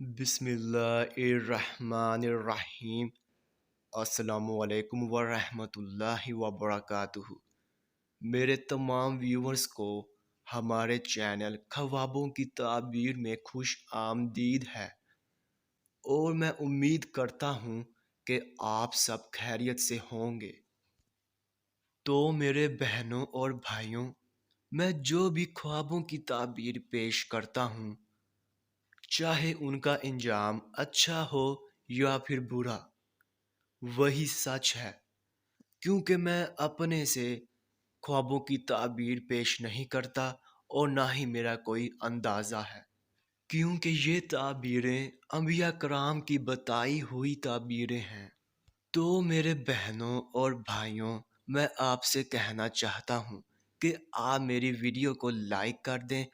बिस्मिल्लाहिर्रहमानिर्रहीम। अस्सलामु अलैकुम वरहमतुल्लाहि वबरकातुहू। मेरे तमाम व्यूवर्स को हमारे चैनल ख्वाबों की ताबीर में खुश आमदीद है और मैं उम्मीद करता हूँ कि आप सब खैरियत से होंगे। तो मेरे बहनों और भाइयों, मैं जो भी ख्वाबों की ताबीर पेश करता हूँ, चाहे उनका इंजाम अच्छा हो या फिर बुरा, वही सच है। क्योंकि मैं अपने से ख्वाबों की ताबीर पेश नहीं करता और ना ही मेरा कोई अंदाज़ा है, क्योंकि ये ताबीरें अंबिया कराम की बताई हुई ताबीरें हैं। तो मेरे बहनों और भाइयों, मैं आपसे कहना चाहता हूँ कि आप मेरी वीडियो को लाइक कर दें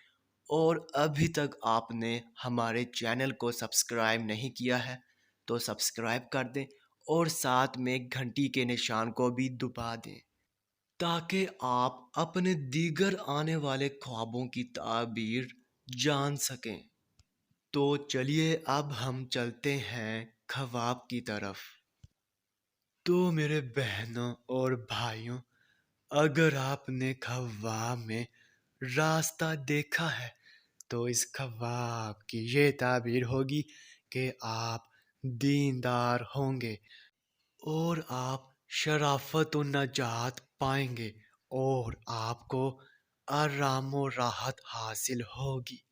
और अभी तक आपने हमारे चैनल को सब्सक्राइब नहीं किया है तो सब्सक्राइब कर दें और साथ में घंटी के निशान को भी दबा दें, ताकि आप अपने दीगर आने वाले ख्वाबों की ताबीर जान सकें। तो चलिए अब हम चलते हैं ख्वाब की तरफ। तो मेरे बहनों और भाइयों, अगर आपने ख्वाब में रास्ता देखा है तो इस ख्वाब की ये ताबीर होगी कि आप दीनदार होंगे और आप शराफत और नजात पाएंगे और आपको आराम और राहत हासिल होगी।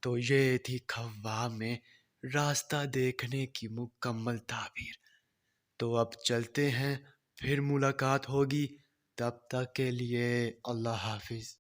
तो ये थी ख्वाब में रास्ता देखने की मुकम्मल ताबीर। तो अब चलते हैं, फिर मुलाकात होगी। तब तक के लिए अल्लाह हाफिज।